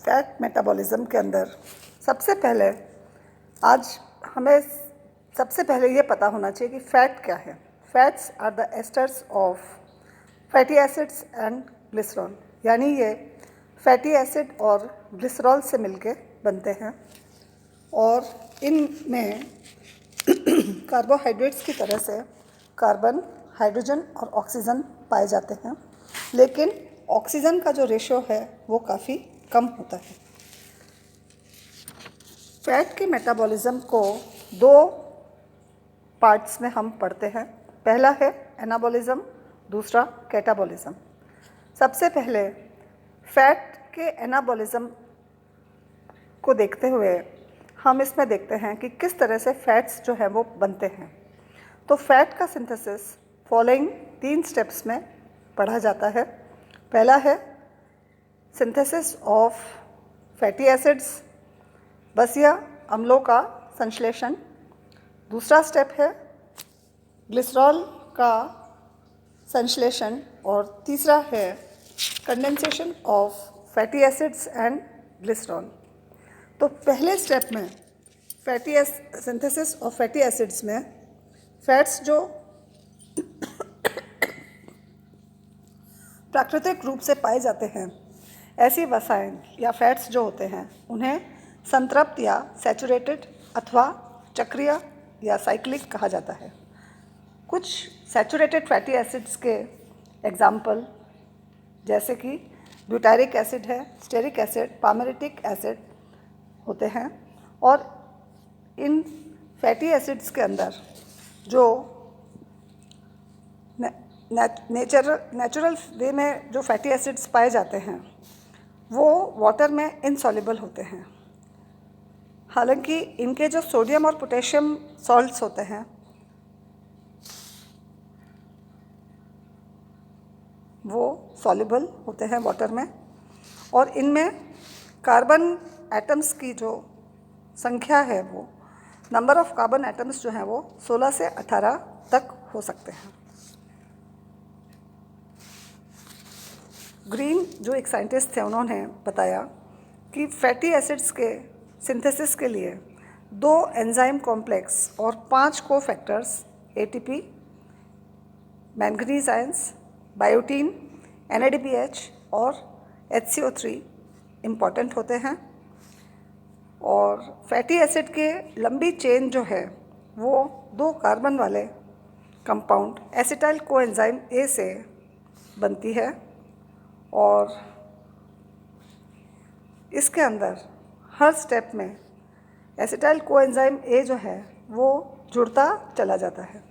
Fat metabolism के अंदर सबसे पहले हमें सबसे पहले ये पता होना चाहिए कि फ़ैट क्या है। Fats are the esters of fatty acids and glycerol, यानी ये फैटी एसिड और ग्लिसरॉल से मिलके बनते हैं और इनमें कार्बोहाइड्रेट्स की तरह से कार्बन, हाइड्रोजन और ऑक्सीजन पाए जाते हैं, लेकिन ऑक्सीजन का जो रेशो है वो काफ़ी कम होता है। फैट के मेटाबॉलिज्म को दो पार्ट्स में हम पढ़ते हैं। पहला है एनाबॉलिज्म, दूसरा कैटाबॉलिज्म। सबसे पहले फैट के एनाबॉलिज्म को देखते हुए हम इसमें देखते हैं कि किस तरह से फैट्स जो है वो बनते हैं। तो फैट का सिंथेसिस फॉलोइंग 3 स्टेप्स में पढ़ा जाता है। पहला है सिंथेसिस ऑफ फैटी एसिड्स, बस या अम्लों का संश्लेषण। दूसरा स्टेप है ग्लिसरॉल का संश्लेषण और तीसरा है condensation of fatty acids and glycerol. तो पहले स्टेप में सिंथेसिस ऑफ फैटी एसिड्स में फैट्स जो प्राकृतिक रूप से पाए जाते हैं, ऐसी वसाएं या फैट्स जो होते हैं उन्हें संतृप्त या सैचुरेटेड अथवा चक्रीय या साइक्लिक कहा जाता है। कुछ सैचुरेटेड फैटी एसिड्स के एग्जाम्पल जैसे कि ब्यूटारिक एसिड है, स्टेरिक एसिड, पामेरिटिक एसिड होते हैं। और इन फैटी एसिड्स के अंदर जो नेचुरल वे में जो फैटी एसिड्स पाए जाते हैं वो वाटर में इनसॉल्युबल होते हैं। हालांकि इनके जो सोडियम और पोटेशियम सॉल्ट्स होते हैं वो सॉल्युबल होते हैं वाटर में, और इनमें कार्बन एटम्स की जो संख्या है वो नंबर ऑफ कार्बन एटम्स जो हैं वो 16 से 18 तक हो सकते हैं। ग्रीन जो एक साइंटिस्ट थे उन्होंने बताया कि फैटी एसिड्स के सिंथेसिस के लिए 2 एंजाइम कॉम्प्लेक्स और 5 cofactors ATP, manganese ions, biotin, NADPH और HCO3 इम्पॉर्टेंट होते हैं। और फैटी एसिड के लंबी चेन जो है वो 2 कार्बन वाले कंपाउंड एसिटाइल कोएंजाइम A से बनती है और इसके अंदर हर स्टेप में एसिटाइल कोएंजाइम A जो है वो जुड़ता चला जाता है।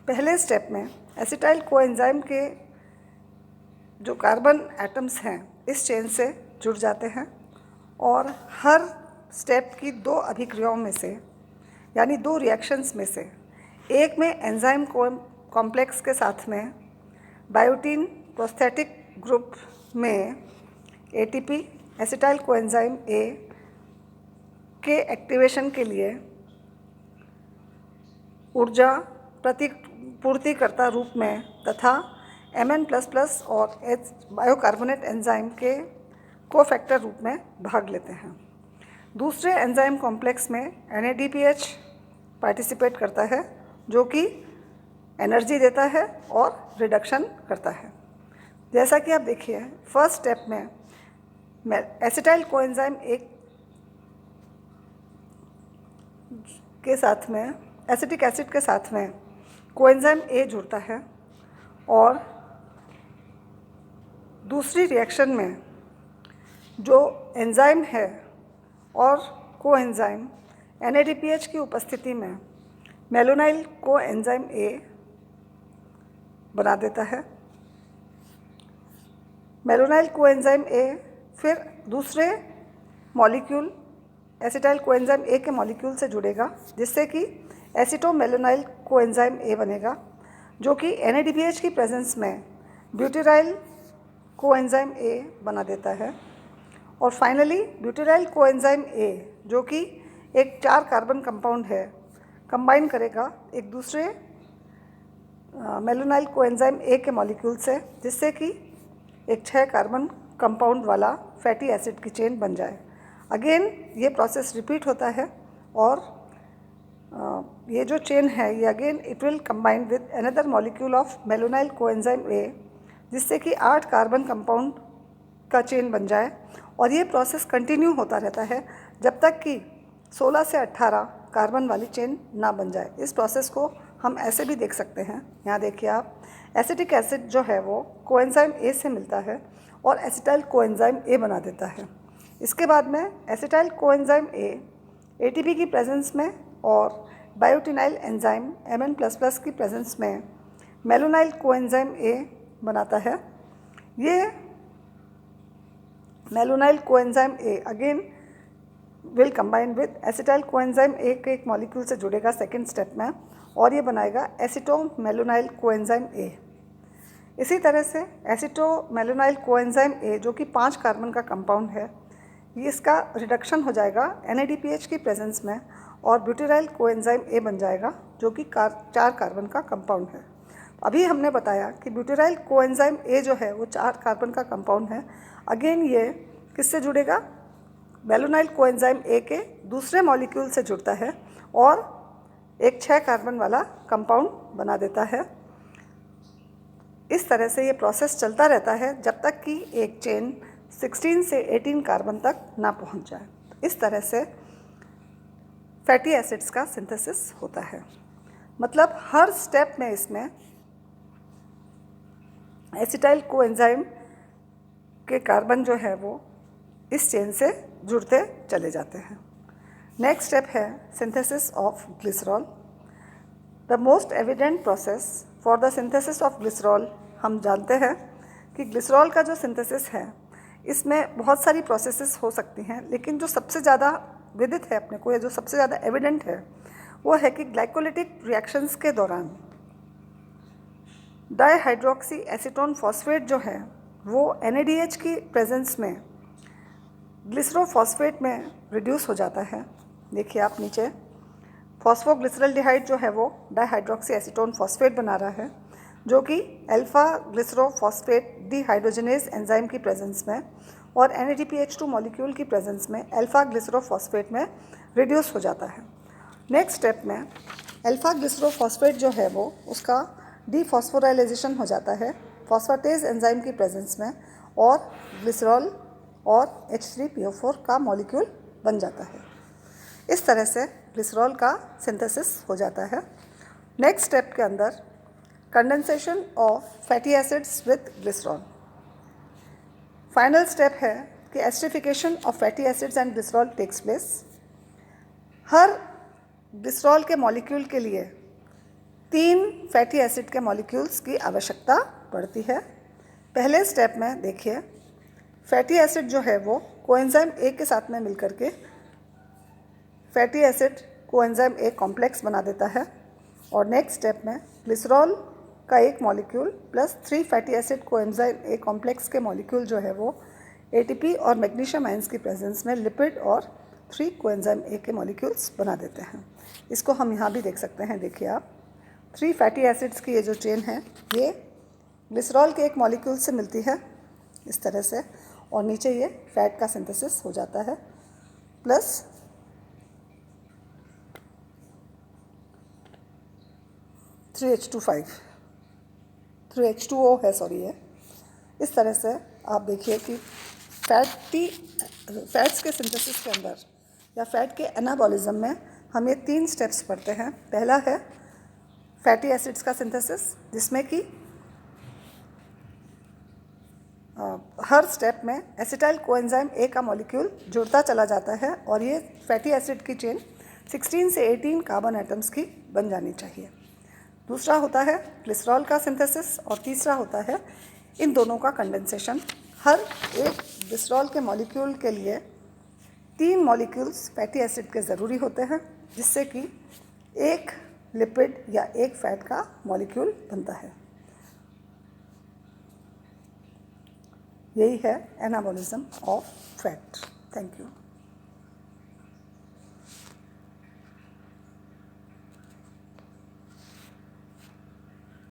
पहले स्टेप में एसिटाइल कोएंजाइम के जो कार्बन एटम्स हैं इस चेन से जुड़ जाते हैं और हर स्टेप की 2 अभिक्रियाओं में से यानी 2 रिएक्शंस में से एक में एंजाइम कॉम्प्लेक्स के साथ में बायोटीन प्रोस्थेटिक ग्रुप में एटीपी एसिटाइल कोएंजाइम A के एक्टिवेशन के लिए ऊर्जा प्रतिपूर्तिकर्ता रूप में तथा Mn++ और H बायोकार्बोनेट एंजाइम के कोफैक्टर रूप में भाग लेते हैं। दूसरे एंजाइम कॉम्प्लेक्स में NADPH पार्टिसिपेट करता है जो कि एनर्जी देता है और रिडक्शन करता है। जैसा कि आप देखिए फर्स्ट स्टेप में एसिटाइल कोएंजाइम A के साथ में एसिटिक एसिड के साथ में कोएंजाइम A जुड़ता है और दूसरी रिएक्शन में जो एंजाइम है और कोएंजाइम NADPH की उपस्थिति में मेलोनाइल कोएंजाइम A बना देता है। मेलोनाइल कोएंजाइम A फिर दूसरे मॉलिक्यूल एसिटाइल कोएंजाइम A के मॉलिक्यूल से जुड़ेगा जिससे कि एसिटोमेलोनाइल कोएंजाइम A बनेगा जो कि NADPH की प्रेजेंस में ब्यूटेराइल कोएंजाइम A बना देता है। और फाइनली ब्यूटेराइल कोएंजाइम A जो कि एक 4 कार्बन कंपाउंड है कंबाइन करेगा एक दूसरे मेलोनाइल कोएंजाइम A के मॉलिक्यूल से जिससे कि एक 6 कार्बन कंपाउंड वाला फैटी एसिड की चेन बन जाए। अगेन ये प्रोसेस रिपीट होता है और ये जो चेन है ये again it will combine with another molecule of malonyl coenzyme A, जिससे कि 8 कार्बन कंपाउंड का चेन बन जाए। और ये प्रोसेस कंटिन्यू होता रहता है जब तक कि 16 से 18 कार्बन वाली चेन ना बन जाए। इस प्रोसेस को हम ऐसे भी देख सकते हैं। यहाँ देखिए आप, एसिटिक एसिड जो है वो कोएंजाइम ए से मिलता है और एसिटाइल कोएंजाइम ए बना देता है। इसके बाद में एसिटाइल कोएंजाइम ए एटीपी की प्रेजेंस में और बायोटिनाइल एंजाइम Mn++ की प्रेजेंस में मेलोनाइल कोएंजाइम ए बनाता है। ये malonyl coenzyme A again will combine with acetyl coenzyme A के एक मॉलिक्यूल से जुड़ेगा सेकेंड स्टेप में और ये बनाएगा एसिटोमेलोनाइल कोएंजाइम ए। इसी तरह से एसिटोमेलोनाइल कोएंजाइम ए जो कि 5 कार्बन का कंपाउंड है, ये इसका रिडक्शन हो जाएगा NADPH की प्रेजेंस में और ब्यूटाइल कोएंजाइम ए बन जाएगा जो कि 4 कार्बन का कंपाउंड है। अभी हमने बताया कि ब्यूटाइल कोएंजाइम ए जो है वो 4 कार्बन का कंपाउंड है। अगेन ये किससे जुड़ेगा? मेलोनाइल कोएंजाइम ए के दूसरे मॉलिक्यूल से जुड़ता है और एक 6 कार्बन वाला कंपाउंड बना देता है। इस तरह से ये प्रोसेस चलता रहता है जब तक कि एक चेन 16 से 18 कार्बन तक ना पहुंच जाए। इस तरह से फैटी एसिड्स का सिंथेसिस होता है। मतलब हर स्टेप में इसमें एसिटाइल कोएंजाइम के कार्बन जो है वो इस चेन से जुड़ते चले जाते हैं। नेक्स्ट स्टेप है synthesis of glycerol. The most evident process for the synthesis of glycerol, हम जानते हैं कि ग्लिसरॉल का जो सिंथेसिस है इसमें बहुत सारी प्रोसेसेस हो सकती हैं, लेकिन जो सबसे ज़्यादा विदित है अपने को या जो सबसे ज़्यादा एविडेंट है वो है कि ग्लाइकोलिटिक रिएक्शंस के दौरान डाईहाइड्रोक्सी एसीटोन फॉस्फेट जो है वो NADH की प्रेजेंस में ग्लिसरोफॉस्फेट में रिड्यूस हो जाता है। देखिए आप नीचे, फॉस्फोग्लिसरल्डिहाइड जो है वो डाईहाइड्रोक्सी एसीटोन फॉस्फेट बना रहा है जो कि अल्फा ग्लिसरोफॉस्फेट डिहाइड्रोजनेज एंजाइम की प्रेजेंस में और NADPH2 मॉलिक्यूल की प्रेजेंस में अल्फा ग्लिसरोफॉस्फेट में रिड्यूस हो जाता है। नेक्स्ट स्टेप में अल्फा ग्लिसरोफॉस्फेट जो है वो उसका डीफॉस्फोराइलेशन हो जाता है फॉस्फेटेज एंजाइम की प्रेजेंस में और ग्लिसरॉल और H3PO4 का मॉलिक्यूल बन जाता है। इस तरह से ग्लिसरॉल का सिंथेसिस हो जाता है। नेक्स्ट स्टेप के अंदर condensation of fatty acids with glycerol. Final step है कि esterification of fatty acids and glycerol takes place. हर ग्लिसरॉल के मॉलिक्यूल के लिए 3 फैटी एसिड के मॉलिक्यूल्स की आवश्यकता पड़ती है। पहले स्टेप में देखिए, फैटी एसिड जो है वो कोएंजाइम ए के साथ में मिलकर के fatty acid coenzyme a complex बना देता है और नेक्स्ट स्टेप में ग्लिसरॉल का एक molecule plus 3 fatty acid coenzyme a complex के मॉलिक्यूल जो है वो ATP और मैग्नीशियम आयंस की प्रेजेंस में लिपिड और 3 कोएंजाइम ए के मॉलिक्यूल्स बना देते हैं। इसको हम यहाँ भी देख सकते हैं। देखिए आप, 3 फैटी एसिड्स की ये जो चेन है ये ग्लिसरॉल के एक मॉलिक्यूल से मिलती है इस तरह से और नीचे ये फैट का सिंथेसिस हो जाता है प्लस 3H2O है, सॉरी है। इस तरह से आप देखिए कि फैट्स के सिंथेसिस के अंदर या फैट के एनाबॉलिज्म में हम ये 3 स्टेप्स पढ़ते हैं। पहला है फैटी एसिड्स का सिंथेसिस, जिसमें कि हर स्टेप में एसिटाइल कोएंजाइम ए का मॉलिक्यूल जुड़ता चला जाता है और ये फैटी एसिड की चेन 16 से 18 कार्बन एटम्स की बन जानी चाहिए। दूसरा होता है ग्लिसरॉल का सिंथेसिस और तीसरा होता है इन दोनों का कंडेंसेशन। हर एक ग्लिसरॉल के मॉलिक्यूल के लिए 3 मॉलिक्यूल्स फैटी एसिड के ज़रूरी होते हैं, जिससे कि एक लिपिड या एक फैट का मॉलिक्यूल बनता है। यही है anabolism of fat. Thank you.